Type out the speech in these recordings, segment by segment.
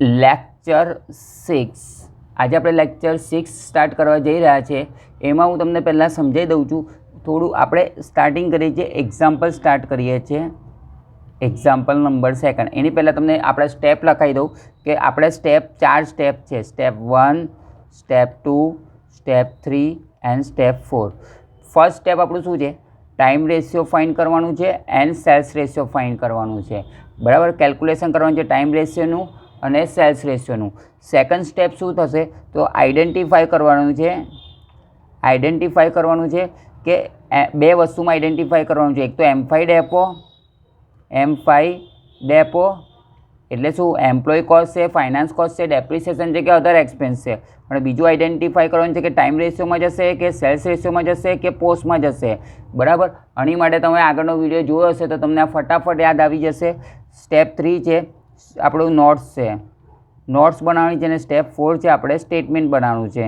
Lecture 6 આજે આપણે lecture 6 start કરવા જઈ રહ્યા છીએ। એમાં હું તમને પહેલાં સમજાવી દઉં છું થોડું। આપણે સ્ટાર્ટિંગ કરીએ છીએ, એક્ઝામ્પલ સ્ટાર્ટ કરીએ છીએ, એક્ઝામ્પલ નંબર 2। એની પહેલાં તમને આપણે સ્ટેપ લખાવી દઉં કે આપણે ચાર સ્ટેપ છે, step 1, step 2, step 3 and step 4। First step આપણું શું છે? ટાઈમ રેશિયો ફાઇન્ડ કરવાનું છે એન્ડ સેલ્સ રેશિયો ફાઇન્ડ કરવાનું છે, બરાબર। કેલ્ક્યુલેશન કરવાનું છે ટાઈમ રેશિયોનું અને સેલ્સ રેશિયોનું। સેકન્ડ સ્ટેપ શું થશે? તો આઈડેન્ટિફાઈ કરવાનું છે, આઈડેન્ટિફાઈ કરવાનું છે કે બે વસ્તુમાં આઈડેન્ટિફાઈ કરવાનું છે। એક તો M5 ડેપો, M5 ડેપો એટલે શું? એમ્પ્લોય કોસ્ટ છે, ફાઇનાન્સ કોસ્ટ છે, ડેપ્રિસિએશન છે કે અધર એક્સપેન્સ છે। અને બીજું આઈડેન્ટિફાઈ કરવાનું છે કે ટાઈમ રેશિયોમાં જશે કે સેલ્સ રેશિયોમાં જશે કે પોસ્ટમાં જશે, બરાબર। આની માટે તમે આગળનો વિડીયો જોયો હશે તો તમને આ ફટાફટ યાદ આવી જશે। સ્ટેપ 3 છે આપણું નોટ્સ છે, નોટ્સ બનાવવાની છે। અને સ્ટેપ 4 છે આપણે સ્ટેટમેન્ટ બનાવવાનું છે।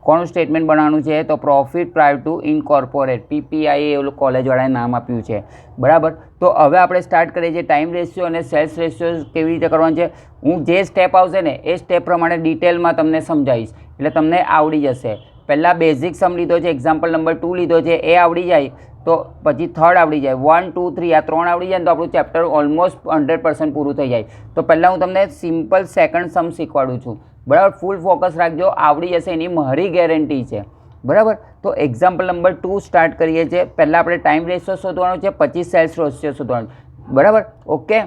કોનું સ્ટેટમેન્ટ બનાવવાનું છે? તો પ્રોફિટ પ્રાયર ટુ ઇનકોર્પોરેટ, PPI એવું કોલેજવાળાએ નામ આપ્યું છે, બરાબર। તો હવે આપણે સ્ટાર્ટ કરીએ છીએ ટાઈમ રેશિયો અને સેલ્સ રેશિયો કેવી રીતે કરવાનું છે। હું જે સ્ટેપ આવશે ને એ સ્ટેપ પ્રમાણે ડિટેલમાં તમને સમજાવીશ, એટલે તમને આવડી જશે। પહેલાં બેઝિક સમ લીધો છે, એક્ઝામ્પલ નંબર 2 લીધો છે, એ આવડી જાય તો પછી થર્ડ આવડી જાય, 1, 2, 3 આ 3 આવડી જાય ને તો આપણું ચેપ્ટર ઓલમોસ્ટ 100% પૂરું થઈ જાય। તો પહેલાં હું તમને સિમ્પલ સેકન્ડ સમ શીખવાડું છું, બરાબર। ફૂલ ફોકસ રાખજો, આવડી જશે એની મારી ગેરંટી છે, બરાબર। તો એક્ઝામ્પલ નંબર 2 સ્ટાર્ટ કરીએ છીએ। પહેલાં આપણે ટાઈમ રેશિયો શોધવાનો છે, પછી સેલ્સ રેશિયો શોધવાનો, બરાબર, ઓકે।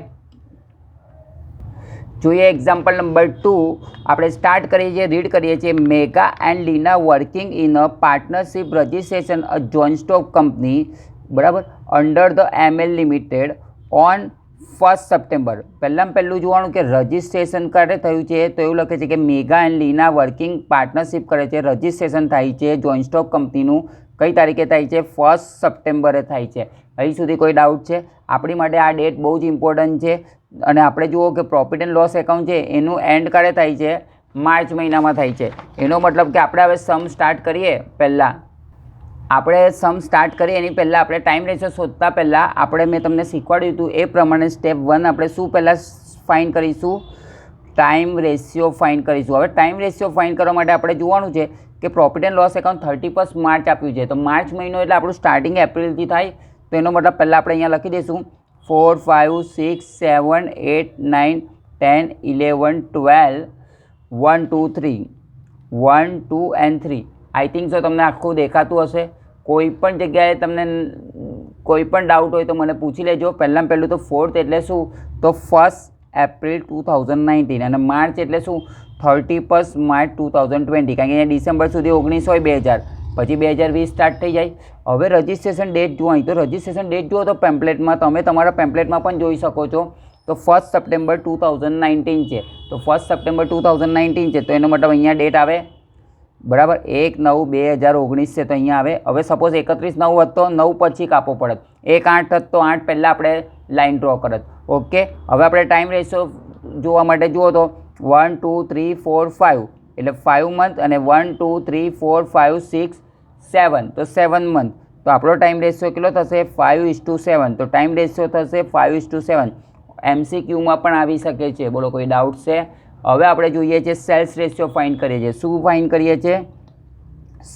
જોઈએ એક્ઝામ્પલ નંબર 2 આપણે સ્ટાર્ટ કરીએ છીએ, રીડ કરીએ છીએ। Megha and Leena working in a partnership registration a joint stock company, બરાબર, under the ML limited on 1 September. પહેલું જોવાનું કે રજિસ્ટ્રેશન ક્યારે થયું છે, તો એવું લખે છે કે mega and Leena working partnership કરે છે, રજિસ્ટ્રેશન થાય છે જોઈન્ટ સ્ટોક કંપનીનું કઈ તારીખે થાય છે? 1 સપ્ટેમ્બરે થાય છે। અહીં સુધી કોઈ ડાઉટ છે? આપણી માટે આ ડેટ બહુ જ ઇમ્પોર્ટન્ટ છે। અને આપણે જુઓ કે પ્રોફિટ એન્ડ લોસ એકાઉન્ટ છે એનું એન્ડ ક્યારે થાય છે? માર્ચ મહિનામાં થાય છે। એનો મતલબ કે આપણે હવે સમ સ્ટાર્ટ કરીએ, પહેલાં આપણે સમ સ્ટાર્ટ કરીએ એની પહેલાં આપણે ટાઈમ રેશિયો શોધતા પહેલાં આપણે મેં તમને શીખવાડ્યું હતું એ પ્રમાણે સ્ટેપ 1 આપણે શું પહેલાં ફાઇન્ડ કરીશું? ટાઈમ રેશિયો ફાઇન્ડ કરીશું। હવે ટાઈમ રેશિયો ફાઇન્ડ કરવા માટે આપણે જોવાનું છે કે profit and loss account 31 March આપ્યું છે, તો માર્ચ મહિનો એટલે આપણું સ્ટાર્ટિંગ એપ્રિલથી થાય, તો એનો મતલબ પહેલાં આપણે અહીંયા લખી દઈશું 4, 5, 6, 7, 8, 9, 10, 11, 12, 1, 2, 3, 1, 2 and 3। આઈ થિંક સો તમને આખું દેખાતું હશે। કોઈ પણ જગ્યાએ તમને કોઈ પણ ડાઉટ હોય તો મને પૂછી લેજો। પહેલું તો 4th એટલે શું? તો 1 એપ્રિલ 2019 અને માર્ચ એટલે શું? 31 માર્ચ 2020, કારણ કે અહીંયા ડિસેમ્બર સુધી 19 હોય 2000, પછી 2020 સ્ટાર્ટ થઈ જાય। હવે રજિસ્ટ્રેશન ડેટ જોવાની, તો રજિસ્ટ્રેશન ડેટ જુઓ તો પેમ્પલેટમાં તમે તમારા પેમ્પલેટમાં પણ જોઈ શકો છો, તો 1 સપ્ટેમ્બર 2019 છે, તો 1 સપ્ટેમ્બર 2019 છે, તો એનો મતલબ અહીંયા ડેટ આવે, બરાબર, 1/9/2019 છે, તો અહીંયા આવે। હવે સપોઝ 31/9 હોત તો 9 પછી કાપવો પડત, 1/8 હોત તો 8 પહેલાં આપણે લાઇન ડ્રો કરત, ઓકે। હવે આપણે ટાઈમ રેશિયો જોવા માટે જુઓ તો 1, 2, 3, 4, 5 એટલે 5 મંથ અને 1, 2, 3, 4, 5, 6, 7 તો 7 મંથ, તો આપણો ટાઈમ રેશિયો કેટલો થશે? 5:7, તો ટાઈમ રેશિયો થશે 5:7। MCQમાં પણ આવી શકે છે, બોલો કોઈ ડાઉટ છે? હવે આપણે જોઈએ છીએ સેલ્સ રેશિયો ફાઇન્ડ કરીએ છીએ। શું ફાઇન્ડ કરીએ છીએ?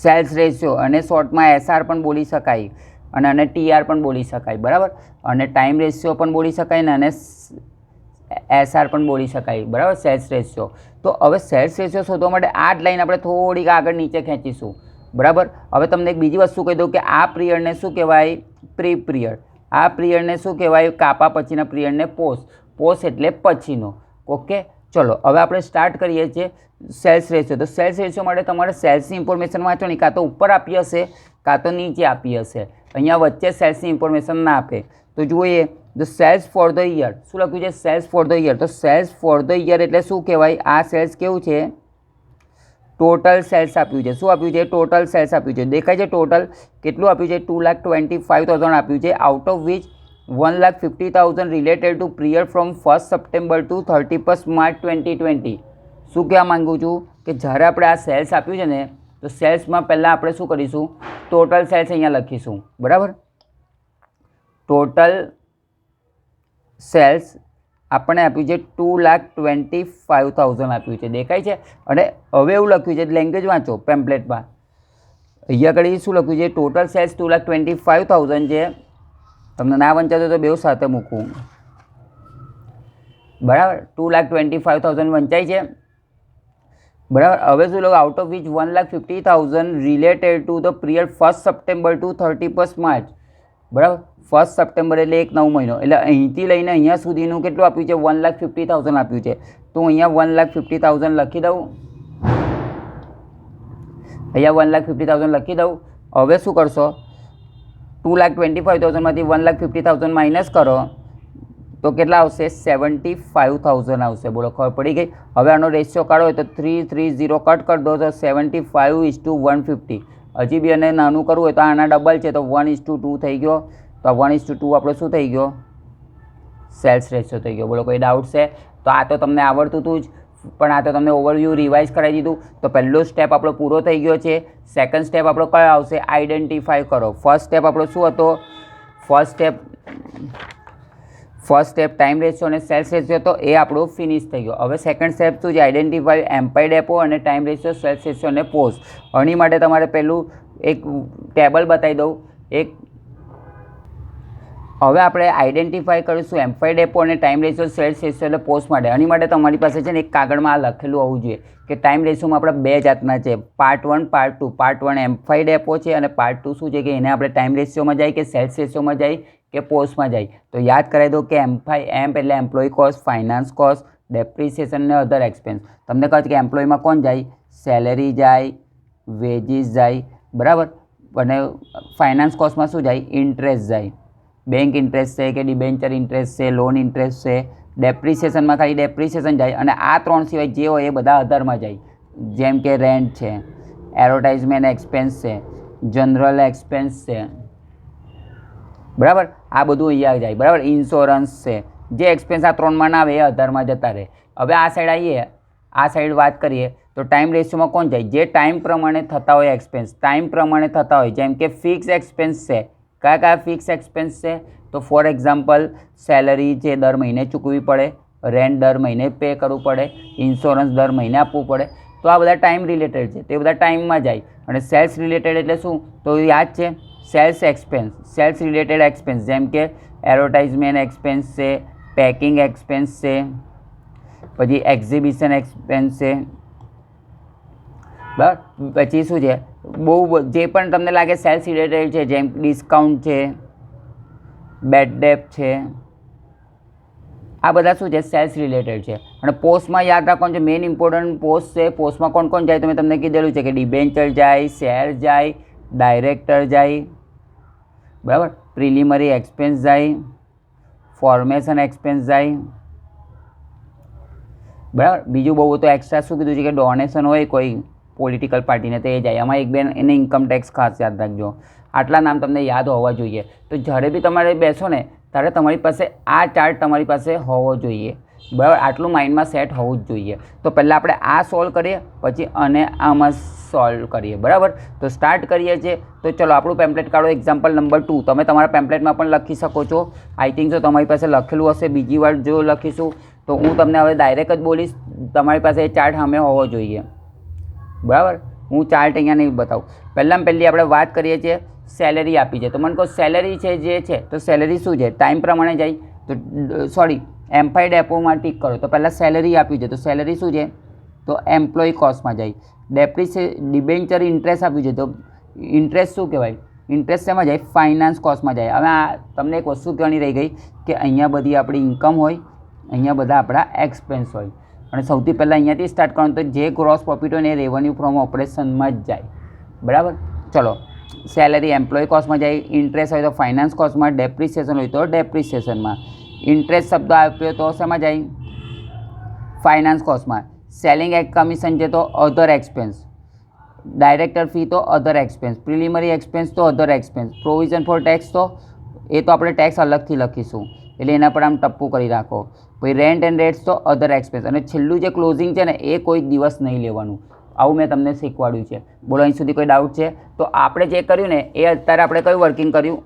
સેલ્સ રેશિયો, અને શોર્ટમાં SR પણ બોલી શકાય અને TR પણ બોલી શકાય, બરાબર। અને ટાઈમ રેશિયો પણ બોલી શકાય ને અને SR પણ બોલી શકાય, બરાબર, સેલ્સ રેશિયો। તો હવે સેલ્સ રેશિયો શોધવા માટે આ જ લાઈન આપણે થોડીક આગળ નીચે ખેંચીશું, બરાબર। હવે તમને એક બીજી વસ્તુ કહી દઉં કે આ પિરિયડને શું કહેવાય? Pre period. આ પિરિયડને શું કહેવાય? કાપા પછીના પિરિયડને પોસ્ટ, પોસ્ટ એટલે પછીનો, ઓકે। ચલો હવે આપણે સ્ટાર્ટ કરીએ છીએ સેલ્સ રેશિયો। તો સેલ્સ રેશિયો માટે તમારે સેલ્સની ઇન્ફોર્મેશન વાંચવાની, કાં તો ઉપર આપી હશે કાં તો નીચે આપી હશે, અહીંયા વચ્ચે સેલ્સની ઇન્ફોર્મેશન ના આપે। તો જોઈએ the sales for the year, શું લખ્યું છે? સેલ્સ ફોર ધ યર, તો સેલ્સ ફોર ધ યર એટલે શું કહેવાય? આ સેલ્સ કેવું છે? ટોટલ સેલ્સ આપ્યું છે। શું આપ્યું છે? ટોટલ સેલ્સ આપ્યું છે, દેખાય છે? ટોટલ કેટલું આપ્યું છે? 2,25,000 આપ્યું છે, out of which 1,50,000 related to period from 1 September to 31 March 2020। શું કહેવા માગું છું કે જ્યારે આપણે આ સેલ્સ આપ્યું છે ને, તો સેલ્સમાં પહેલાં આપણે શું કરીશું? ટોટલ સેલ્સ અહીંયા લખીશું, બરાબર। ટોટલ સેલ્સ આપણને આપ્યું છે 2,25,000 આપ્યું છે, દેખાય છે. અને હવે એવું લખ્યું છે, લેંગ્વેજ વાંચો પેમ્પલેટમાં. અહીંયા આગળ શું લખ્યું છે, ટોટલ સેલ્સ 2,25,000 છે. તમને ના વંચાતો તો બેઉ સાથે મૂકવું, બરાબર. 2,25,000 વંચાય છે, બરાબર. હવે શું લખો, out of which 1,50,000 related to the period 1 September to 31 March, બરાબર. 1 સપ્ટેમ્બર એટલે 1 9 મહિનો, એટલે અહીંથી લઈને અહીંયા સુધીનું કેટલું આપ્યું છે, 1,50,000 આપ્યું છે. તો અહીંયા 1,50,000 લખી દઉં, અહીંયા 1,50,000 લખી દઉં. હવે શું કરશો, 2,25,000માંથી 1,50,000 માઇનસ કરો તો કેટલા આવશે, 75,000 આવશે. બોલો, ખબર પડી ગઈ. હવે આનો રેશિયો કાઢો હોય તો 330 કટ કરી દો તો 75:150. હજી બી અને નાનું કરવું હોય તો આના ડબલ છે તો 1:2 થઈ ગયો. તો આ 1:2 આપણો શું થઈ ગયો, સેલ્સ રેશિયો થઈ ગયો. બોલો, કોઈ ડાઉટ છે? તો આ તો તમને આવડતું હતું જ, પણ આ તો તમને ઓવરવ્યૂ રિવાઇઝ કરાવી દીધું. તો પહેલો સ્ટેપ આપણો પૂરો થઈ ગયો છે. સેકન્ડ સ્ટેપ આપણો કયો આવશે, આઈડેન્ટિફાઈ કરો. ફર્સ્ટ સ્ટેપ આપણો શું હતો, ફર્સ્ટ સ્ટેપ ટાઈમ રેશિયો અને સેલ્સ રેશિયો હતો, એ આપણો ફિનિશ થઈ ગયો. હવે સેકન્ડ સ્ટેપ શું છે, આઈડેન્ટિફાઈ એમ્પાયર ડેપો અને ટાઈમ રેશિયો, સેલ્સ રેશિયો અને પોઝ. આની માટે તમારે પહેલું એક ટેબલ બતાવી દઉં. હવે આપણે આઈડેન્ટિફાઈ કરીશું એમ્પાયર ડેપો અને ટાઈમ રેશિયો, સેલ્સ રેશિયો એટલે પોસ્ટ માટે. આની માટે તમારી પાસે છે ને એક કાગળમાં આ લખેલું હોવું જોઈએ કે ટાઈમ રેશિયોમાં આપણા બે જાતના છે, પાર્ટ 1 પાર્ટ 2. પાર્ટ 1 એમ્પાયર ડેપો છે અને પાર્ટ 2 શું છે કે એને આપણે ટાઈમ રેશિયોમાં જાય કે સેલ્સ રેશિયોમાં જાય કે પોસ્ટમાં જાય. તો યાદ કરાવી દો કે એમ્પ એટલે employ cost, finance cost, depreciation અને અધર એક્સપેન્સ. તમને કહે છે કે એમ્પ્લોયમાં કોણ જાય, સેલેરી જાય, વેજીસ જાય, બરાબર. અને ફાઇનાન્સ કોસ્ટમાં શું જાય, ઇન્ટરેસ્ટ જાય, બેંક ઇન્ટરેસ્ટ છે કે ડિબેન્ચર ઇન્ટરેસ્ટ છે, લોન ઇન્ટરેસ્ટ છે. ડેપ્રિસિએશનમાં ખાલી ડેપ્રિસિએશન જાય અને આ ત્રણ સિવાય જે હોય એ બધા અધરમાં જાય, જેમ કે રેન્ટ છે, એડવર્ટાઇઝમેન્ટ એક્સપેન્સ છે, જનરલ એક્સપેન્સ છે, બરાબર. આ બધું અહીંયા જાય, બરાબર. ઇન્સ્યોરન્સ છે, જે એક્સપેન્સ આ ત્રણમાં ના આવે એ અધરમાં જતા રહે. હવે આ સાઈડ આવીએ, આ સાઈડ વાત કરીએ તો ટાઈમ રેશિયોમાં કોણ જાય, જે ટાઈમ પ્રમાણે થતા હોય એક્સપેન્સ, ટાઈમ પ્રમાણે થતા હોય, જેમ કે ફિક્સ એક્સપેન્સ છે. કયા ફિક્સ એક્સપેન્સ છે, તો ફોર એક્ઝામ્પલ સેલરી છે દર મહિને ચૂકવવી પડે, રેન્ટ દર મહિને પે કરવું પડે, ઇન્સ્યોરન્સ દર મહિને આપવું પડે. તો આ બધા ટાઈમ રિલેટેડ છે, તે બધા ટાઈમમાં જાય. અને સેલ્સ રિલેટેડ એટલે શું, તો યાદ છે sales expense, sales related expense, જેમ કે એડવર્ટાઇઝમેન્ટ એક્સપેન્સ છે, પેકિંગ એક્સપેન્સ છે, પછી એક્ઝિબિશન એક્સપેન્સ છે, બરાબર. પછી શું છે, બહુ જે પણ તમને લાગે સેલ્સ રિલેટેડ છે, જેમ ડિસ્કાઉન્ટ છે, બેડ ડેપ છે, આ બધા શું છે, સેલ્સ રિલેટેડ છે. અને પોસ્ટમાં યાદ રાખવાનું છે, મેઇન ઇમ્પોર્ટન્ટ પોસ્ટ છે. પોસ્ટમાં કોણ કોણ જાય, તો મેં તમને કીધેલું છે કે ડિબેન્ચર જાય, શેર જાય, ડાયરેક્ટર જાય, બરાબર. પ્રિલિમરી એક્સપેન્સ જાય, ફોર્મેશન એક્સપેન્સ જાય, બરાબર. બીજું બહુ તો એક્સ્ટ્રા શું કીધું છે કે ડોનેશન હોય કોઈ પોલિટિકલ પાર્ટીને તો એ જાય. આમાં એક બેન એને ઇન્કમ ટેક્સ ખાસ યાદ રાખજો. આટલા નામ તમને યાદ હોવા જોઈએ. તો જ્યારે બી તમારે બેસો ને ત્યારે તમારી પાસે આ ચાર્ટ તમારી પાસે હોવો જોઈએ, બરાબર. આટલું માઇન્ડમાં સેટ હોવું જ જોઈએ. તો પહેલાં આપણે આ સોલ્વ કરીએ, પછી અને આમાં સોલ્વ કરીએ, બરાબર. તો સ્ટાર્ટ કરીએ છીએ. તો ચલો આપણું પેમ્પલેટ કાઢો, એક્ઝામ્પલ નંબર 2. તમે તમારા પેમ્પલેટમાં પણ લખી શકો છો. આઈ થિંક તો તમારી પાસે લખેલું હશે. બીજી વાર જો લખીશું તો હું તમને હવે ડાયરેક્ટ જ બોલીશ, તમારી પાસે એ ચાર્ટ સામે હોવો જોઈએ, બરાબર. હું ચાર્ટ અહીંયા નહીં બતાવું. પહેલી આપણે વાત કરીએ છીએ સેલેરી આપી છે. તો મને કહો સેલેરી છે જે છે, તો સેલેરી શું છે, ટાઈમ પ્રમાણે જાય. તો સોરી, એમ્પાયર ડેપોમાં ટીક કરો. તો પહેલાં સેલેરી આપ્યું છે, તો સેલેરી શું છે, તો એમ્પ્લોય કોસ્ટમાં જાય. ડિબેન્ચર ઇન્ટરેસ્ટ આપ્યું છે, તો ઇન્ટરેસ્ટ શું કહેવાય, ઇન્ટરેસ્ટ શેમાં જાય, ફાઇનાન્સ કોસ્ટમાં જાય. હવે આ તમને એક વસ્તુ કહેવાની રહી ગઈ કે અહીંયા બધી આપણી ઇન્કમ હોય, અહીંયા બધા આપણા એક્સપેન્સ હોય. અને સૌથી પહેલાં અહીંયાથી સ્ટાર્ટ કરવાનું, તો જે ગ્રોસ પ્રોફિટ હોય ને એ રેવન્યુ ફ્રોમ ઓપરેશનમાં જ જાય, બરાબર. ચલો, સેલેરી એમ્પ્લોય કોસ્ટમાં જાય, ઇન્ટરેસ્ટ હોય તો ફાઇનાન્સ કોસ્ટમાં, ડેપ્રિસિએશન હોય તો ડેપ્રિસિએશનમાં, ઇન્ટરેસ્ટ શબ્દ આપ્યો તો શેમાં જાય, ફાઇનાન્સ કોસ્ટમાં. સેલિંગ કમિશન છે તો અધર એક્સપેન્સ, ડાયરેક્ટર ફી તો અધર એક્સપેન્સ, પ્રિલિમરી એક્સપેન્સ તો અધર એક્સપેન્સ, પ્રોવિઝન ફોર ટેક્સ તો એ તો આપણે ટેક્સ અલગથી લખીશું, એટલે એના પર આમ ટપ્પું કરી રાખો. પછી રેન્ટ એન્ડ રેટ્સ તો અધર એક્સપેન્સ. અને છેલ્લું જે ક્લોઝિંગ છે ને એ કોઈ દિવસ નહીં લેવાનું. આવું મેં તમને શીખવાડ્યું છે. બોલો, અહીં સુધી કોઈ ડાઉટ છે? તો આપણે જે કર્યું ને એ અત્યારે આપણે કયું વર્કિંગ કર્યું,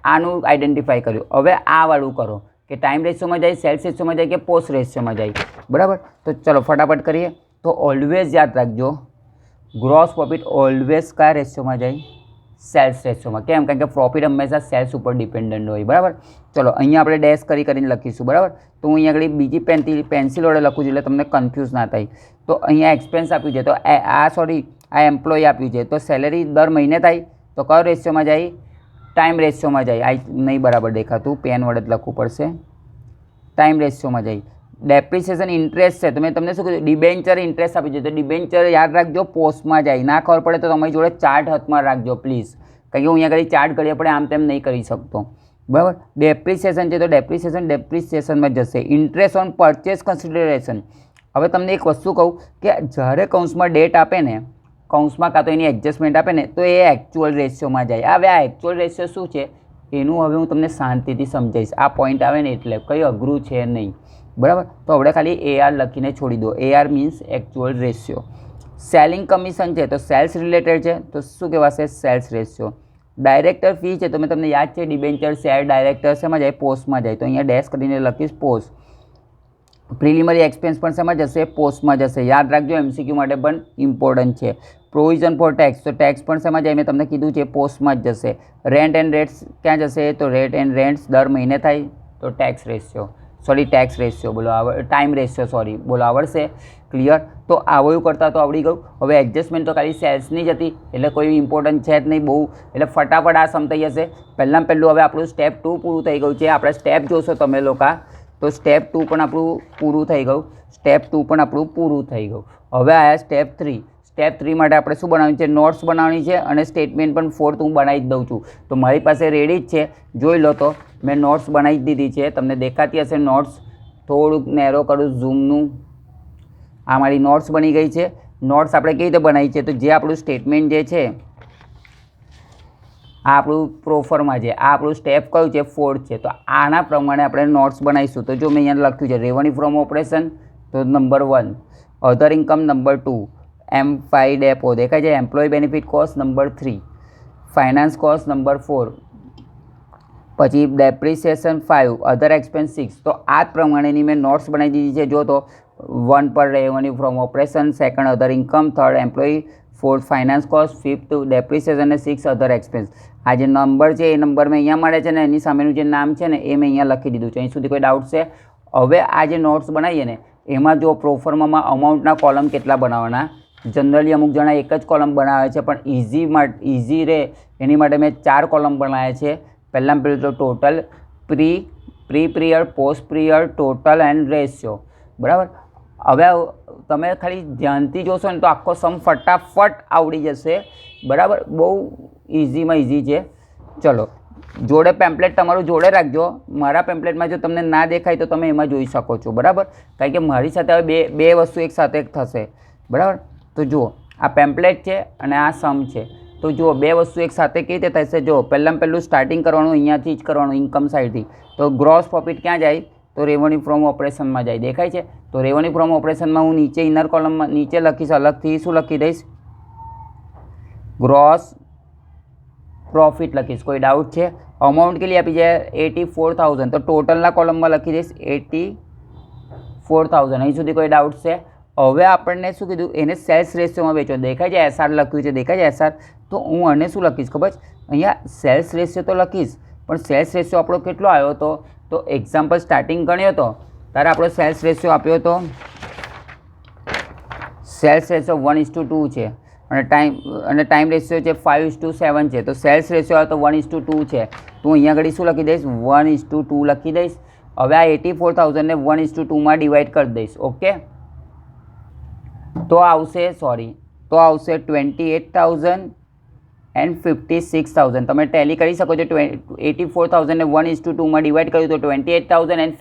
આનું આઈડેન્ટિફાઈ કર્યું. હવે આ વાળું કરો, કે ટાઈમ રેશિયોમાં જાય, સેલ્સ રેશિયોમાં જાય કે પોસ્ટ રેશિયોમાં જાય, બરાબર. તો ચલો ફટાફટ કરીએ. તો ઓલવેઝ યાદ રાખજો, ગ્રોસ પ્રોફિટ ઓલવેઝ કયા રેશિયોમાં જાય? સેલ્સ રેશિયોમાં. કેમ? કારણ કે પ્રોફિટ હંમેશા સેલ્સ ઉપર ડિપેન્ડન્ટ હોય, બરાબર. ચલો અહીંયા આપણે ડેશ કરીને લખીશું, બરાબર. તો હું અહીંયા આગળ બીજી પેન્સિલ વડે લખું છું એટલે તમને કન્ફ્યુઝ ના થાય. તો અહીંયા એક્સપેન્સ આપ્યું છે, તો આ એમ્પ્લોય આપ્યું છે, તો સેલેરી દર મહિને થાય તો કયો રેશિયોમાં જાય? ટાઈમ રેશિયોમાં જાય. આ નહીં બરાબર દેખાતું, પેન વડે જ લખવું પડશે. ટાઈમ રેશિયોમાં જાય. ડેપ્રિસિએશન ઇન્ટરેસ્ટ છે, તો મેં તમને શું કીધું? ડિબેન્ચર ઇન્ટરેસ્ટ આપ્યું છે, તો ડિબેન્ચર યાદ રાખજો પોસ્ટમાં જાય. ના ખબર પડે તો તમારી જોડે ચાર્ટ હાથમાં રાખજો પ્લીઝ, કારણ કે હું અહીંયા આગળ ચાર્ટ કરીએ પડે આમ તેમ નહીં કરી શકતો, બરાબર. ડેપ્રિસિએશન છે તો ડેપ્રિસિએશનમાં જશે. Interest on purchase consideration. હવે તમને એક વસ્તુ કહું કે જ્યારે કૌંસમાં ડેટ આપે ને, કૌંસમાં કાં તો એની એડજસ્ટમેન્ટ આપે ને, તો એ એકચ્યુઅલ રેશિયોમાં જાય. હવે આ એકચ્યુઅલ રેશિયો શું છે એનું હવે હું તમને શાંતિથી સમજાવીશ. આ પોઈન્ટ આવે ને એટલે કંઈ અઘરું છે નહીં, બરાબર. તો આપણે ખાલી AR લખીને છોડી દો. AR means actual ratio. Selling commission છે તો સેલ્સ રિલેટેડ છે, તો શું કહેવાશે? Cells ratio. ડાયરેક્ટર ફી છે તો મેં તમને યાદ છે ડિબેન્ચર શેર ડાયરેક્ટર શેમાં જાય? પોસ્ટમાં જાય. તો અહીંયા ડેશ કરીને લખીશ પોસ્ટ. પ્રિલિમરી એક્સપેન્સ પણ શેમાં જશે? પોસ્ટમાં જશે. યાદ રાખજો, MCQ માટે પણ ઇમ્પોર્ટન્ટ છે. પ્રોવિઝન ફોર ટેક્સ, તો ટેક્સ પણ શેમાં જાય? મેં તમને કીધું છે પોસ્ટમાં જ જશે. રેન્ટ એન્ડ રેટ્સ ક્યાં જશે? તો રેન્ટ એન્ડ રેન્ટ્સ દર મહિને થાય તો ટેક્સ રેશિયો, ટેક્સ રેશિયો બોલો, ટાઈમ રેશિયો, બોલો આવડશે? ક્લિયર? તો આવું કરતાં તો આવડી ગયું. હવે એડજસ્ટમેન્ટ તો ખાલી સેલ્સની જ હતી એટલે કોઈ ઇમ્પોર્ટન્ટ છે જ નહીં બહુ, એટલે ફટાફટ આ સમ થઈ જશે. પહેલું હવે આપણું સ્ટેપ 2 પૂરું થઈ ગયું છે. આપણે સ્ટેપ જોશો તમે લોકો, તો સ્ટેપ 2 પણ આપણું પૂરું થઈ ગયું. હવે આયા સ્ટેપ 3. સ્ટેપ 3 માટે આપણે શું બનાવવાનું છે? નોટ્સ બનાવવાની છે અને સ્ટેટમેન્ટ પણ 4th હું બનાવી જ દઉં છું. તો મારી પાસે રેડી જ છે, જોઈ લો. તો મેં નોટ્સ બનાવી જ દીધી છે, તમને દેખાતી હશે નોટ્સ. થોડુંક નેરો કરું ઝૂમનું. આ મારી નોટ્સ બની ગઈ છે. નોટ્સ આપણે કેવી રીતે બનાવી છે? તો જે આપણું સ્ટેટમેન્ટ જે છે આ આપણું પ્રોફરમાં છે, આ આપણું સ્ટેપ કયું છે? 4th છે. તો આના પ્રમાણે આપણે નોટ્સ બનાવીશું. તો જો મેં અહીંયા લખ્યું છે રેવન્યુ ફ્રોમ ઓપરેશન, તો number 1. Other income number 2. M5 ડેપો દેખાય છે. Employ benefit cost number 3. Finance cost number 4. પછી ડેપ્રિસિએશન 5. અધર એક્સપેન્સ 6. તો આ જ પ્રમાણેની મેં નોટ્સ બનાવી દીધી છે. જો તો 1 પર revenue from operation, 2nd other income, 3rd employ, 4th finance cost, 5th depreciation અને 6th અધર એક્સપેન્સ. આ જે નંબર છે એ નંબર મેં અહીંયા મળે છે ને, એની સામેનું જે નામ છે ને એ મેં અહીંયા લખી દીધું છે. અહીં સુધી કોઈ ડાઉટ છે? હવે આ જે નોટ્સ બનાવીએ ને એમાં જો પ્રોફોર્મામાં અમાઉન્ટના કોલમ કેટલા બનાવવાના? જનરલી અમુક જણા એક જ કોલમ બનાવે છે, પણ ઇઝી રહે એની માટે મેં 4 કોલમ બનાવ્યા છે. પહેલું તો total, pre period, post period, total and ratio, બરાબર. હવે તમે ખાલી ધ્યાનથી જોશો ને તો આખો સમ ફટાફટ આવડી જશે, બરાબર. બહુ ઇઝીમાં ઇઝી છે. ચલો, જોડે પેમ્પલેટ તમારું જોડે રાખજો. મારા પેમ્પલેટમાં જો તમને ના દેખાય તો તમે એમાં જોઈ શકો છો, બરાબર. કારણ કે મારી સાથે હવે બે વસ્તુ એક સાથે થશે, બરાબર. તો જુઓ, આ પેમ્પલેટ છે અને આ સમ છે. તો જુઓ, બે વસ્તુ એક સાથે કેવી રીતે થશે? જો પહેલું સ્ટાર્ટિંગ કરવાનું અહીંયાથી જ કરવાનું, ઇન્કમ સાઇડથી. તો ગ્રોસ પ્રોફિટ ક્યાં જાય? તો રેવન્યુ ફ્રોમ ઓપરેશનમાં જાય. દેખાય છે? તો રેવન્યુ ફ્રોમ ઓપરેશનમાં હું નીચે ઇનર કોલમમાં નીચે લખીશ, અલગથી શું લખી દઈશ? ગ્રોસ પ્રોફિટ લખીશ. કોઈ ડાઉટ છે? અમાઉન્ટ કેટલી આપી જાય? 84,000. તો ટોટલના કોલમમાં લખી દઈશ 84,000. અહીં સુધી કોઈ ડાઉટ છે? હવે આપણને શું કીધું? એને સેલ્સ રેશિયોમાં વેચો. દેખાય છે? SR લખ્યું છે, દેખાય છે SR? તો હું આને શું લખીશ ખબર છે? અહીંયા સેલ્સ રેશિયો તો લખીશ, પણ સેલ્સ રેશિયો આપણો કેટલો આવ્યો હતો? તો એક્ઝામ્પલ સ્ટાર્ટિંગ ગણ્યો હતો ત્યારે આપણો સેલ્સ રેશિયો આપ્યો હતો, સેલ્સ રેશિયો 1:2 છે અને ટાઈમ રેશિયો છે 5:7 છે. તો સેલ્સ રેશિયો આવે તો 1:2 છે. તો અહીંયા આગળ શું લખી દઈશ? 1:2 લખી દઈશ. હવે આ 84,000 ને 1:2માં ડિવાઈડ કરી દઈશ. ઓકે, તો આવશે 28,000 એન્ડ 56,000. તમે ટેલી કરી શકો છો. 84,000 ને 1:2માં ડિવાઈડ કર્યું તો 28,000 એન્ડ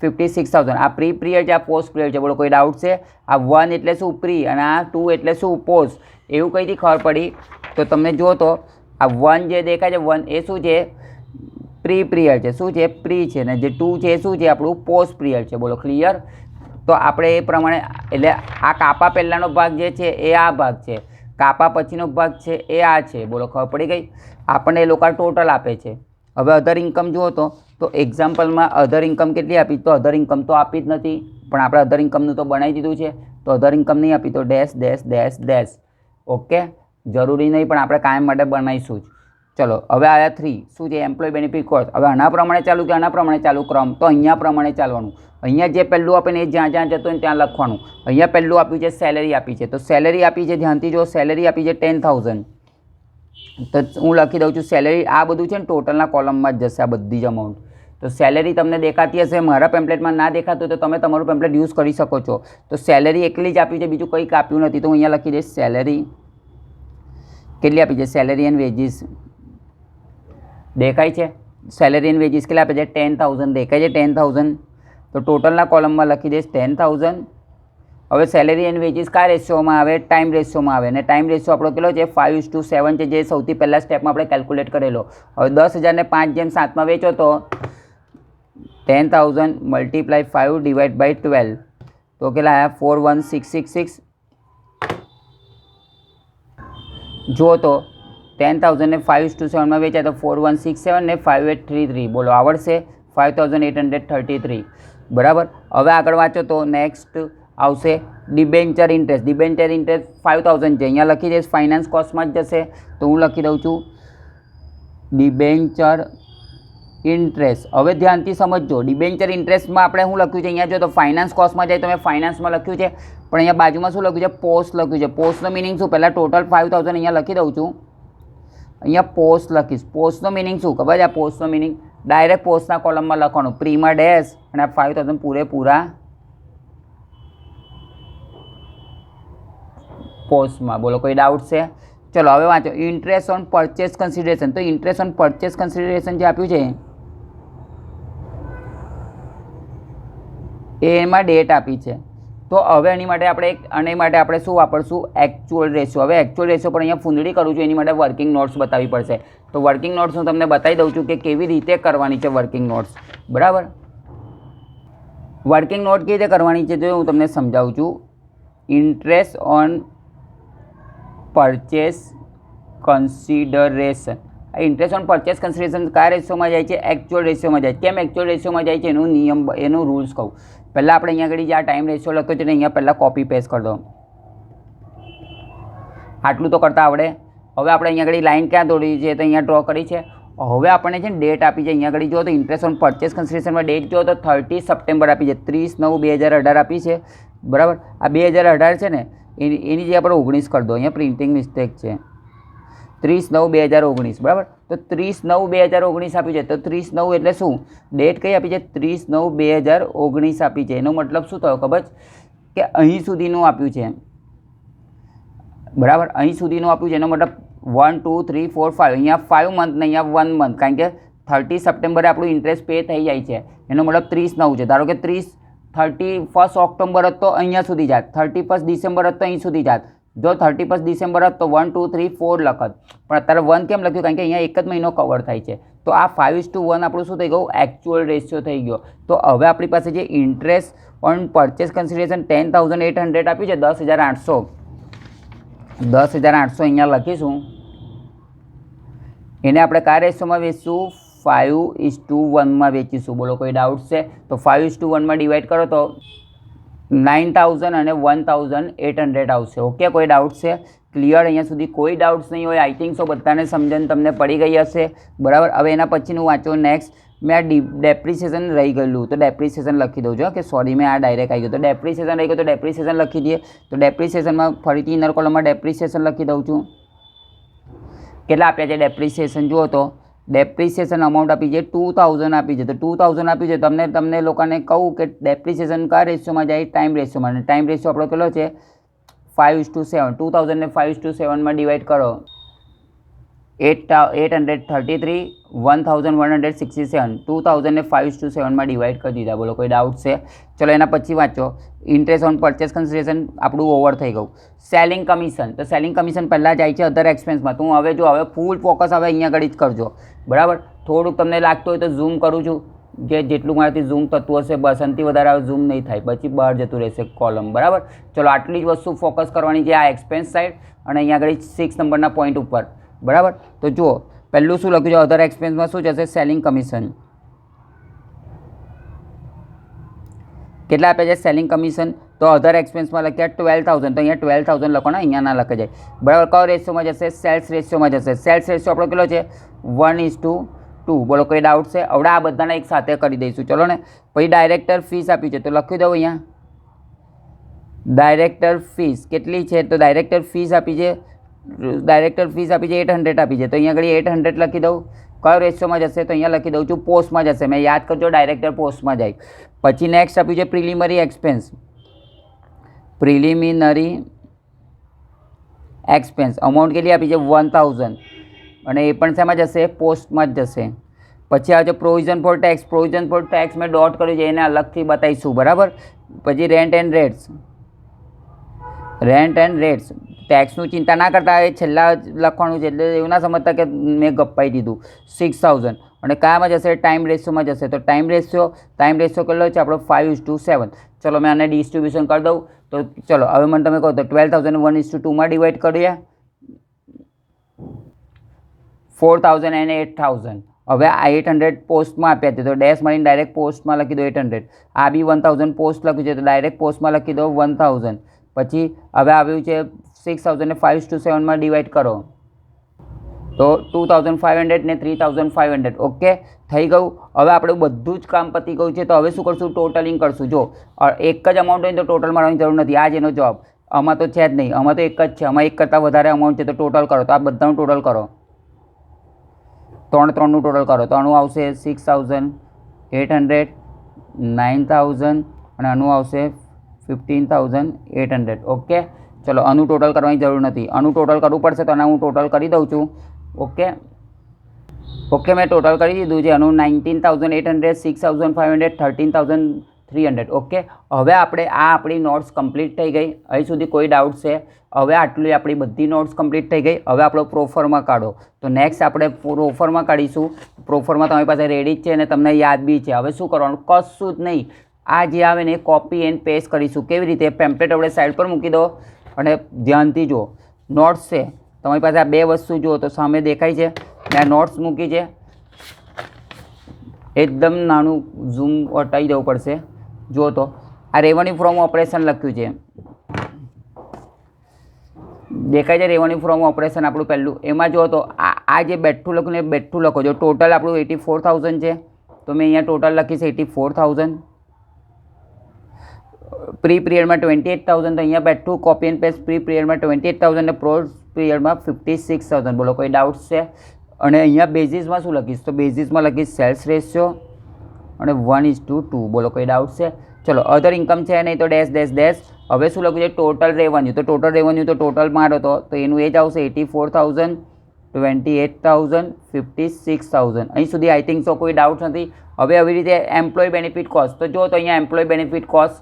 56,000. આ પ્રી પીરિયડ છે, આ પોસ્ટ પીરિયડ છે. બોલો કોઈ ડાઉટ છે? આ 1 એટલે શું? પ્રી, અને આ 2 એટલે શું? પોસ્ટ. એવું કઈથી ખબર પડી? તો તમને જો તો આ 1 જે દેખાય છે 1 એ શું છે? પ્રી પીરિયડ છે. શું છે? પ્રી છે. ને જે 2 છે એ શું છે? આપણું પોસ્ટ પીરિયડ છે. બોલો ક્લિયર? તો આપણે એ પ્રમાણે, એટલે આ કાપા પહેલાંનો ભાગ જે છે એ આ ભાગ છે, કાપા પછીનો ભાગ છે એ આ છે. બોલો ખબર પડી ગઈ? આપણને એ લોકો ટોટલ આપે છે. હવે અધર ઇન્કમ જુઓ તો તો એક્ઝામ્પલમાં અધર ઇન્કમ કેટલી આપી, તો અધર ઇન્કમ તો આપી જ નથી, પણ આપણે અધર ઇન્કમનું તો બનાવી દીધું છે, તો અધર ઇન્કમ નહીં આપી તો dash dash dash dash. Okay, જરૂરી નહીં પણ આપણે કાયમ માટે બનાવીશું જ. ચલો હવે આવ્યા 3, શું છે? Employ benefit cost. હવે આના પ્રમાણે ચાલુ કે આના પ્રમાણે ચાલુ ક્રમ? તો અહીંયા પ્રમાણે ચાલવાનું. અહીંયા જે પહેલું આપે ને એ જ્યાં જ્યાં જતું હોય ત્યાં લખવાનું. અહીંયા પહેલું આપ્યું છે સેલેરી આપી છે, તો સેલેરી આપી છે, ધ્યાનથી જો, સેલેરી આપી છે 10,000. તો હું લખી દઉં છું સેલેરી. આ બધું છે ને ટોટલના કોલમમાં જ જશે આ બધી જ અમાઉન્ટ. તો સેલેરી તમને દેખાતી હશે, મારા પેમ્પલેટમાં ના દેખાતું તો તમે તમારું પેમ્પલેટ યુઝ કરી શકો છો. તો સેલેરી એકલી જ આપી છે, બીજું કંઈક આપ્યું નથી, તો હું અહીંયા લખી દઈશ સેલેરી કેટલી આપી છે, સેલેરી એન્ડ વેજીસ દેખાય છે, સેલેરી એન્ડ વેજીસ કેટલા આપે છે 10,000 દેખાય છે 10,000. તો ટોટલના કોલમમાં લખી દઈશ 10,000. હવે સેલેરી એન્ડ વેજીસ કયા રેશિયોમાં આવે? ટાઈમ રેશિયોમાં આવે, અને ટાઈમ રેશિયો આપણો કેટલો છે 5:7 છે, જે સૌથી પહેલાં સ્ટેપમાં આપણે કેલ્ક્યુલેટ કરેલો. હવે 10,000ને 5:7 વેચો તો 10,000 × 5 ડિવાઈડ બાય 12 તો કેટલા આવ્યા 41,666. જો તો 10,000ને 5:7 વેચાય તો 4167 ને 5833, બોલો આવડશે 5,833. બરાબર. હવે આગળ વાંચો તો નેક્સ્ટ આવશે ડિબેન્ચર ઇન્ટરેસ્ટ. ડિબેન્ચર ઇન્ટરેસ્ટ 5,000 છે, અહીંયા લખી દઈશ ફાઇનાન્સ કોસ્ટમાં જ જશે, તો હું લખી દઉં છું ડિબેન્ચર ઇન્ટરેસ્ટ. હવે ધ્યાનથી સમજજો, ડિબેન્ચર ઇન્ટરેસ્ટમાં આપણે શું લખ્યું છે? અહીંયા જો તો ફાઇનાન્સ કોસ્ટમાં જાય તો મેં ફાઇનાન્સમાં લખ્યું છે, પણ અહીંયા બાજુમાં શું લખ્યું છે? પોસ્ટ લખ્યું છે. પોસ્ટનો મિનિંગ શું? પહેલાં ટોટલ 5,000 અહીંયા લખી દઉં છું, અહીંયા પોસ્ટ લખીશ. પોસ્ટનો મિનિંગ શું ખબર છે? આ પોસ્ટનો મિનિંગ ડાયરેક્ટ પોસ્ટના કોલમમાં લખવાનું, પ્રીમાં ડેશ અને આ 5,000 પૂરેપૂરા પોસ્ટમાં. બોલો કોઈ ડાઉટ છે? ચલો હવે વાંચો ઇન્ટરેસ્ટ ઓન પરચેસ કન્સિડરેશન. તો ઇન્ટરેસ્ટ ઓન પરચેસ કન્સિડરેશન જે આપ્યું છે એમાં ડેટ આપી છે. તો હવે એની માટે આપણે શું વાપરશું? Actual ratio. હવે એકચ્યુઅલ રેશિયો પણ અહીંયા ફૂંદડી કરું છું, એની માટે વર્કિંગ નોટ્સ બતાવવી પડશે. તો વર્કિંગ નોટ્સ હું તમને બતાવી દઉં છું કે કેવી રીતે કરવાની છે વર્કિંગ નોટ્સ. બરાબર. વર્કિંગ નોટ કેવી રીતે કરવાની છે જો હું તમને સમજાવું છું. Interest on purchase consideration. આ ઇન્ટરેસ્ટ ઓન પરચેસ કન્સિડરેશન કયા રેશિયોમાં જાય છે? એકચ્યુઅલ રેશિયોમાં જાય. કેમ એકચ્યુઅલ રેશિયોમાં જાય છે એનું નિયમ, એનું રૂલ્સ કહું. પહેલાં આપણે અહીંયા આગળ જે આ ટાઈમ રેશિયો લખ્યો છે ને અહીંયા પહેલાં કોપી પેસ્ટ કરી દો. આટલું તો કરતાં આવડે. હવે આપણે અહીંયા આગળ લાઈન ક્યાં દોરી છે? તો અહીંયા ડ્રો કરી છે. હવે આપણને છે ને ડેટ આપી છે, અહીંયા આગળ જો તો ઇન્ટરેસ્ટ ઓન પરચેસ કન્સિડરેશનમાં ડેટ જો તો 30 સપ્ટેમ્બર આપી છે, 30/9/2018 આપી છે. બરાબર. આ 2018 છે ને એની જે આપણે 19 કરી દો, અહીંયા પ્રિન્ટિંગ મિસ્ટેક છે, 30/9/2019. બરાબર. તો 30/9/2019 આપી છે, તો 30/9 એટલે શું? ડેટ કઈ આપી છે? 30/9/2019 આપી છે. એનો મતલબ શું થયો ખબર કે અહીં સુધીનું આપ્યું છે. બરાબર. અહીં સુધીનું આપ્યું છે, એનો મતલબ 1 2 3 4 5, અહીંયા 5 મંથ ને અહીંયા 1 મંથ, કારણ કે 30 સપ્ટેમ્બરે આપણું ઇન્ટરેસ્ટ પે થઈ જાય છે, એનો મતલબ 30/9 છે. ધારો કે 31 ઓક્ટોબર હતો તો અહીંયા સુધી જાત, 31 ડિસેમ્બર હતો તો અહીં સુધી જાત. જો 31 ડિસેમ્બર હતો તો 1 2 3 4 લખત, પણ અત્યારે 1 કેમ લખ્યું? કારણ કે અહીંયા એક જ મહિનો કવર થાય છે. તો આ 5:1 આપણું શું થઈ ગયું? એકચ્યુઅલ રેશિયો થઈ ગયો. તો હવે આપણી પાસે જે ઇન્ટરેસ્ટ ઓન પરચેસ કન્સિડરેશન 10,800 આપ્યું છે, 10,800 અહીંયા લખીશું. એને આપણે કયા રેશિયોમાં વેચીશું? 5:1 વેચીશું. બોલો કોઈ ડાઉટ છે? તો 5:1 ડિવાઈડ કરો તો 9,000 અને 1,800 આવશે. ઓકે, કોઈ ડાઉટ છે? ક્લિયર? અહીંયા સુધી કોઈ ડાઉટ્સ નહીં હોય. આઈ થિંક સો બધાને સમજણ તમને પડી ગઈ હશે. બરાબર. હવે એના પછીનું વાંચો નેક્સ્ટ. મેં આ ડેપ્રિસિએશન રહી ગયેલું તો ડેપ્રિસિએશન લખી દઉં છું કે સોરી મેં આ ડાયરેક્ટ આવી ગયો. તો ડેપ્રિસિએશન રહી ગયું તો ડેપ્રિસિએશન લખી દઈએ. તો ડેપ્રિસિએશનમાં ફરીથી ઇનર કોલમમાં ડેપ્રિસિએશન લખી દઉં છું. કેટલા આપ્યા છે ડેપ્રિસિએશન? જુઓ તો ડેપ્રિસિએશન અમાઉન્ટ આપી છે 2,000 આપી છે. તો 2,000 આપી છે. તમને લોકોને કહું કે ડેપ્રિસિએશન કયા રેશિયોમાં જાય? ટાઈમ રેશિયોમાં. અને ટાઈમ રેશિયો આપણો કેટલો છે? 5:7. 2,000ને 5:7 ડિવાઈડ કરો 833, 1,167. 2,000ને 5:7 ડિવાઈડ કરી દીધા. બોલો કોઈ ડાઉટ છે? ચલો એના પછી વાંચો. ઇન્ટરેસ્ટ ઓન પરચેસ કન્સિડરેશન આપણું ઓવર થઈ ગયું. Selling commission. તો સેલિંગ કમિશન પહેલાં જાય છે અધર એક્સપેન્સમાં. તો હું હવે ફૂલ ફોકસ હવે અહીંયા આગળ જ કરજો. બરાબર. થોડુંક તમને લાગતું હોય તો ઝૂમ કરું છું, જેટલું મારાથી ઝૂમ થતું હશે બસ, અંતિ વધારે ઝૂમ નહીં થાય, પછી બહાર જતું રહેશે કોલમ. બરાબર. ચલો આટલી જ વસ્તુ ફોકસ કરવાની છે, આ એક્સપેન્સ સાઇડ અને અહીંયા આગળ 6 નંબરના પોઈન્ટ ઉપર. બરાબર. તો જુઓ પહેલું શું લખ્યું છે? અધર એક્સપેન્સમાં શું જશે? Selling commission. કેટલા આપ્યા છે સેલિંગ કમિશન, તો અધર એક્સપેન્સમાં લખ્યા 12,000, તો અહીંયા 12,000 લખો ને, અહીંયા ના લખાઈ જાય, બરાબર. કયો રેશિયોમાં જશે? સેલ્સ રેશિયોમાં જશે. સેલ્સ રેશિયો આપણો કેટલો છે? 1:2. બોલો કોઈ ડાઉટ છે? હવે આ બધાને એક સાથે કરી દઈશું, ચલો ને. પછી ડાયરેક્ટર ફીસ આપી છે, તો લખી દઉં અહીંયા ડાયરેક્ટર ફીસ કેટલી છે, તો ડાયરેક્ટર ફીસ આપી છે 800 આપી છે, તો અહીંયા આગળ 800 લખી દઉં. કયો રેશિયોમાં જશે? તો અહીંયા લખી દઉં છું પોસ્ટમાં જશે. મેં યાદ કરજો ડાયરેક્ટર પોસ્ટમાં જાય. પછી નેક્સ્ટ આપ્યું છે preliminary expense. Preliminary expense amount કેટલી આપી છે? 1,000, અને એ પણ શેમાં જશે? પોસ્ટમાં જ જશે. પછી આવે છે provision for tax. Provision for tax મેં ડોટ કર્યું છે, એને અલગથી બતાવીશું, બરાબર. પછી rent and rates. Rent and rates ટેક્સનું ચિંતા ના કરતા, એ છેલ્લા લખવાનું છે, એટલે એવું ના સમજતા કે મેં ગપ્પાઈ દીધું. 6,000, અને કયામાં જશે? ટાઈમ રેશિયોમાં જશે. તો ટાઈમ રેશિયો કેટલો છે આપણો? 5:7. ચલો મેં આને ડિસ્ટ્રીબ્યુશન કરી દઉં. તો ચલો હવે મને તમે કહો તો 12,000 1:2 ડિવાઈડ કરીએ, 4,000 અને 8,000. હવે આ 800 પોસ્ટમાં આપ્યા છે, તો ડેશ મારીને ડાયરેક્ટ પોસ્ટમાં લખી દો 800. આ બી 1,000 પોસ્ટ લખ્યું છે, તો ડાયરેક્ટ પોસ્ટમાં લખી દો 1,000. પછી હવે આવ્યું છે 6,000 ને 5:7 ડિવાઈડ કરો, તો 2,500 ને 3,500. ઓકે, થઈ ગયું. હવે આપણે બધું જ કામ પતી ગયું છે, તો હવે શું કરશું? ટોટલિંગ કરશું. જો એક જ અમાઉન્ટ હોય તો ટોટલ મારવાની જરૂર નથી, આ જ એનો જવાબ. આમાં તો છે જ નહીં, આમાં તો એક જ છે, આમાં એક કરતાં વધારે અમાઉન્ટ છે, તો ટોટલ કરો. તો આ બધાનું ટોટલ કરો, 3નું ટોટલ કરો, તો આનું આવશે 6,800, 9,000, અને આનું આવશે 15,800. ઓકે, ચલો આનું ટોટલ કરવાની જરૂર નથી, આનું ટોટલ કરવું પડશે, તો આને હું ટોટલ કરી દઉં છું. ઓકે, મેં ટોટલ કરી દીધું છે. આનું 19,800, 6,500, 13,300. ઓકે, હવે આપણે આપણી નોટ્સ કમ્પ્લીટ થઈ ગઈ. અહીં સુધી કોઈ ડાઉટ છે? હવે આટલી આપણી બધી નોટ્સ કમ્પ્લીટ થઈ ગઈ. હવે આપણો પ્રોફર્મા કાઢો. તો નેક્સ્ટ આપણે પ્રોફર્મા કાઢીશું. પ્રોફર્મા તમારી પાસે રેડી જ છે અને તમને યાદ બી છે. હવે શું કરવાનું? કશું જ નહીં, આ જે આવે ને એ કોપી એન્ડ પેસ્ટ કરીશું. કેવી રીતે? પેમ્પલેટ આપણે સાઈડ પર મૂકી દો અને ધ્યાનથી જુઓ. નોટ્સ છે તમારી પાસે, આ બે વસ્તુ જુઓ તો સામે દેખાય છે. મેં આ નોટ્સ મૂકી છે, એકદમ નાનું ઝૂમ હટાવી દેવું પડશે. જુઓ તો આ રેવન્યુ ફ્રોમ ઓપરેશન લખ્યું છે, દેખાય છે રેવન્યુ ફ્રોમ ઓપરેશન આપણું પહેલું. એમાં જુઓ તો આ જે બેઠું લખ્યું ને એ બેઠું લખો. જો ટોટલ આપણું 84,000 છે, તો મેં અહીંયા ટોટલ લખીશ 84,000. પ્રી પીરિયડમાં 28,000, તો અહીંયા બેઠું કોપી એન્ડ પેસ્ટ. પ્રી પીરિયડમાં 28,000 ને પોસ્ટ પીરિયડમાં 56,000. બોલો કોઈ ડાઉટ્સ છે? અને અહીંયા બેઝિસમાં શું લખીશ? તો બેઝિસમાં લખીશ સેલ્સ રેશિયો અને 1:2. બોલો કોઈ ડાઉટ છે? ચલો અધર ઇન્કમ છે નહીં, તો ડેશ ડેશ ડેશ. હવે શું લખ્યું છે? Total revenue. તો ટોટલ રેવન્યુ તો ટોટલ મારો તો એનું એ જ આવશે 84,000, 28,000, 56,000. અહીં સુધી આઈ થિંક સો કોઈ ડાઉટ નથી. હવે આવી રીતે એમ્પ્લોય બેનિફિટ કોસ્ટ. તો જો તો અહીંયા એમ્પ્લોય બેનિફિટ કોસ્ટ,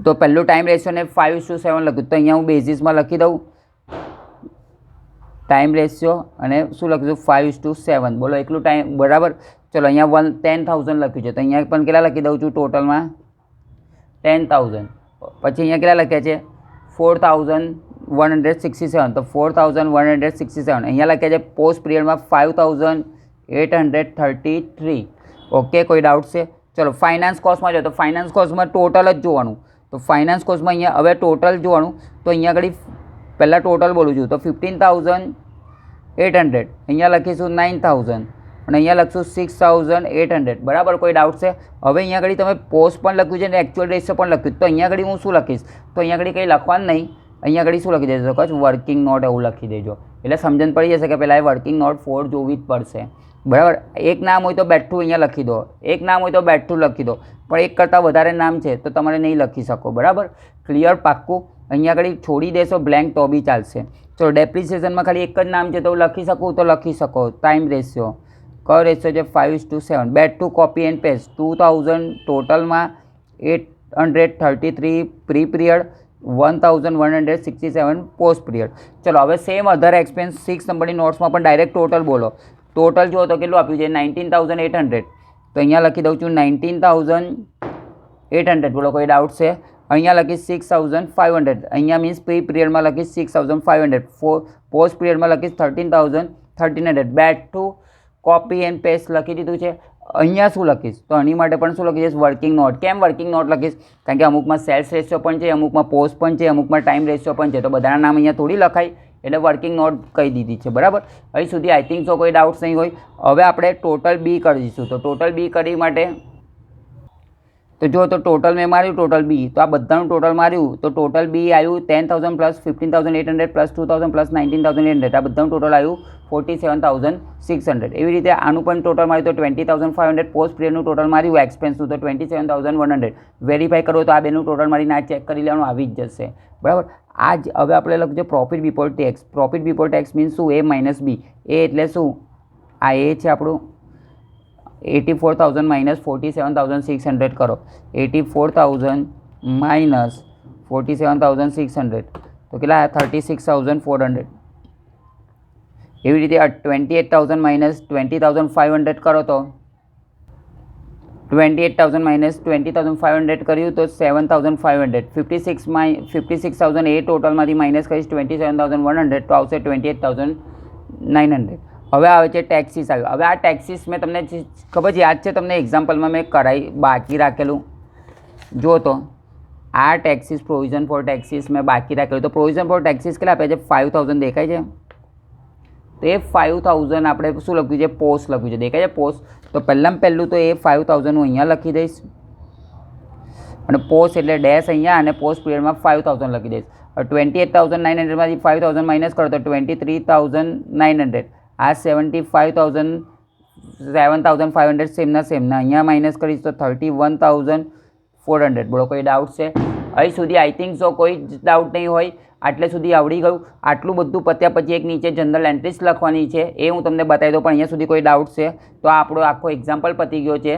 તો પહેલું ટાઈમ રેશિયોને 5:7 લખ્યું, તો અહીંયા હું બેઝિસમાં લખી દઉં ટાઈમ રેશિયો અને શું લખીશું? 5:7. બોલો એકલું ટાઈમ, બરાબર. ચલો અહીંયા 10,000 લખ્યું છે, તો અહીંયા પણ કેટલા લખી દઉં છું? ટોટલમાં 10,000. પછી અહીંયા કેટલા લખ્યા છે? 4,167, તો 4,167. અહીંયા લખ્યા છે પોસ્ટ પીરિયડમાં 5,833. ઓકે, કોઈ ડાઉટ છે? ચલો ફાઇનાન્સ કોસ્ટમાં જાઓ. તો ફાઇનાન્સ કોસ્ટમાં ટોટલ જ જોવાનું. તો ફાઇનાન્સ કોસ્ટમાં અહીંયા હવે ટોટલ જોવાનું. તો અહીંયા આગળ પહેલાં ટોટલ બોલું છું, તો 15,800. અહીંયા લખીશું 9,000 અને અહીંયા લખીશું 6,800. બરાબર, કોઈ ડાઉટ છે? હવે અહીંયા આગળ તમે પોસ્ટ પણ લખ્યું છે અને એકચ્યુઅલ રેશિયો પણ લખ્યું. તો અહીંયા આગળ હું શું લખીશ? તો અહીંયા આગળ કંઈ લખવાનું નહીં. અહીંયા આગળ શું લખી દેજો? કચ્છ વર્કિંગ નોટ એવું લખી દેજો, એટલે સમજણ પડી જશે કે પહેલાં એ વર્કિંગ નોટ 4 જોવી જ પડશે. બરાબર, એક નામ હોય તો બેઠું અહીંયા લખી દો, એક નામ હોય તો બેઠું લખી દો, પણ એક કરતાં વધારે નામ છે તો તમારે નહીં લખી શકો. બરાબર, ક્લિયર, પાક્કું? અહીંયા આગળ છોડી દેશો બ્લેન્ક તો બી ચાલશે. ચલો ડેપ્રિસિએશનમાં ખાલી એક જ નામ છે તો લખી શકું તો લખી શકો. ટાઈમ રેશિયો, કયો રેશિયો છે? 5:7. બેઠું copy and paste. 2,000 ટોટલમાં, 833 pre period, 1,167 post period. ચલો હવે સેમ અધર એક્સપેન્સ 6 નંબરની નોટ્સમાં પણ ડાયરેક્ટ ટોટલ બોલો. ટોટલ જુઓ તો કેટલું આપ્યું છે? 19,800. તો અહીંયા લખી દઉં છું 19,800. બોલો કોઈ ડાઉટ છે? અહીંયા લખીશ 6,500. અહીંયા મીન્સ પ્રી પીરિયડમાં લખીશ 6,500. પોસ્ટ પીરિયડમાં લખીશ 13,300. બેઠું કોપી એન્ડ પેસ્ટ લખી દીધું છે. અહીંયા શું લખીશ તો આની માટે પણ શું લખી દઈશ વર્કિંગ નોટ. કેમ વર્કિંગ નોટ લખીશ? કારણ કે અમુકમાં સેલ્સ રેશિયો પણ છે, અમુકમાં પોસ્ટ પણ છે, અમુકમાં ટાઈમ રેશિયો પણ છે, તો બધાના નામ અહીંયા થોડી લખાય, એટલે વર્કિંગ નોટ કહી દીધી છે. બરાબર, અહીં સુધી આઈ થિંક સો કોઈ ડાઉટ્સ નહીં હોય. હવે આપણે ટોટલ બી કરીશું. તો ટોટલ બી કરી માટે તો જો તો ટોટલ મેં માર્યું ટોટલ બી, તો આ બધાનું ટોટલ માર્યું તો ટોટલ બી આવ્યું 10,000 પ્લસ 15,800 પ્લસ 2,000 પ્લસ 19,800, આ બધાનું ટોટલ આવ્યું 47,600. એવી રીતે આનું પણ ટોટલ માર્યું તો 20,500. પોસ્ટ પીરિયડનું ટોટલ માર્યું એક્સપેન્સનું તો 27,100. વેરીફાઈ કરો તો આ બેનું ટોટલ મારીને આ ચેક કરી લેવાનું, આવી જ જશે. બરાબર, આ જ હવે આપણે લખજો profit before tax. Profit before tax means શું? એ માઇનસ બી. એ એટલે શું? આ એ છે આપણું 84,000 માઇનસ 47,600 કરો. 84,000 માઇનસ 47,600 તો કેટલા? 36,400. એવી રીતે 28,000 માઇનસ 20,500 કરો તો 28,000 માઇનસ 20,500 કર્યું તો 7,500. 56,000 એ ટોટલમાંથી માઇનસ કરીશ 27,100 તો આવશે 28,900. હવે આવે છે ટેક્સીસ આવ્યો. હવે આ ટેક્સીસ મેં તમને ખબર છે, યાદ છે તમને એક્ઝામ્પલમાં મેં કરાવી બાકી રાખેલું. જો તો આ ટેક્સીસ પ્રોવિઝન ફોર ટેક્સીસ મેં બાકી રાખેલું. તો પ્રોવિઝન ફોર ટેક્સીસ કેટલા આપ્યા છે? 5,000 દેખાય છે. તો એ 5,000 આપણે શું લખ્યું છે? પોસ્ટ લખ્યું છે. દેખાય છે પોસ્ટ? તો પહેલાં પહેલું તો એ 5,000 હું અહીંયા લખી દઈશ, અને પોસ્ટ એટલે ડેશ અહીંયા, અને પોસ્ટ પીરિયડમાં 5,000 લખી દઈશ. 28,900માંથી 5,000 માઇનસ કરો તો 23,900. આ 7,500 સેમના અહીંયા માઇનસ કરીશ તો 31,400. બોલો કોઈ ડાઉટ છે? અહીં સુધી આઈ થિંક સો કોઈ જ ડાઉટ નહીં હોય. આટલે સુધી આવડી ગયું. આટલું બધું પત્યા પછી એક નીચે જનરલ એન્ટ્રીસ લખવાની છે, એ હું તમને બતાવી દઉં. પણ અહીંયા સુધી કોઈ ડાઉટ છે તો આપણો આખો એક્ઝામ્પલ પતી ગયો છે.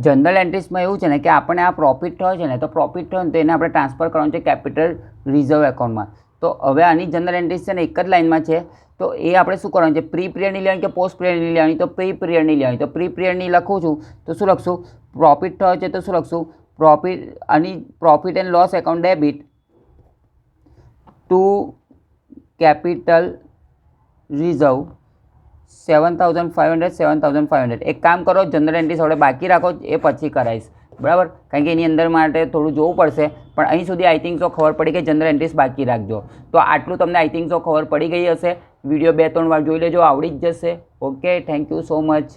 જનરલ એન્ટ્રીસમાં એવું છે ને કે આપણે આ પ્રોફિટ હોય છે ને, તો પ્રોફિટ હોય ને તો એને આપણે ટ્રાન્સફર કરવાનું છે કેપિટલ રિઝર્વ એકાઉન્ટમાં. તો હવે આની જનરલ એન્ટ્રીસ છે ને એક જ લાઇનમાં છે, તો એ આપણે શું કરવાનું છે? પ્રી પિરિયડની લેવાની કે પોસ્ટ પિરિયડની લેવાની? તો પ્રી પિરિયડની લેવાની. તો પ્રી પિરિયડની લખું છું તો શું લખશું? પ્રોફિટ થયો છે તો શું લખશું? પ્રોફિટ, આની profit and loss account debit to capital reserve 7,500 7,500. એક કામ કરો, જનરલ એન્ટ્રીસ આપણે બાકી રાખો, એ પછી કરાવીશ. બરાબર, કારણ કે એની અંદર માટે થોડું જોવું પડશે. પણ અહીં સુધી આઈ થિંક સો ખબર પડી કે જનરલ એન્ટ્રીસ બાકી રાખજો. તો આટલું તમને આઈ થિંક સો ખબર પડી ગઈ હશે. વિડીયો 2-3 વાર જોઈ લેજો, આવડી જ જશે. Okay, thank you so much.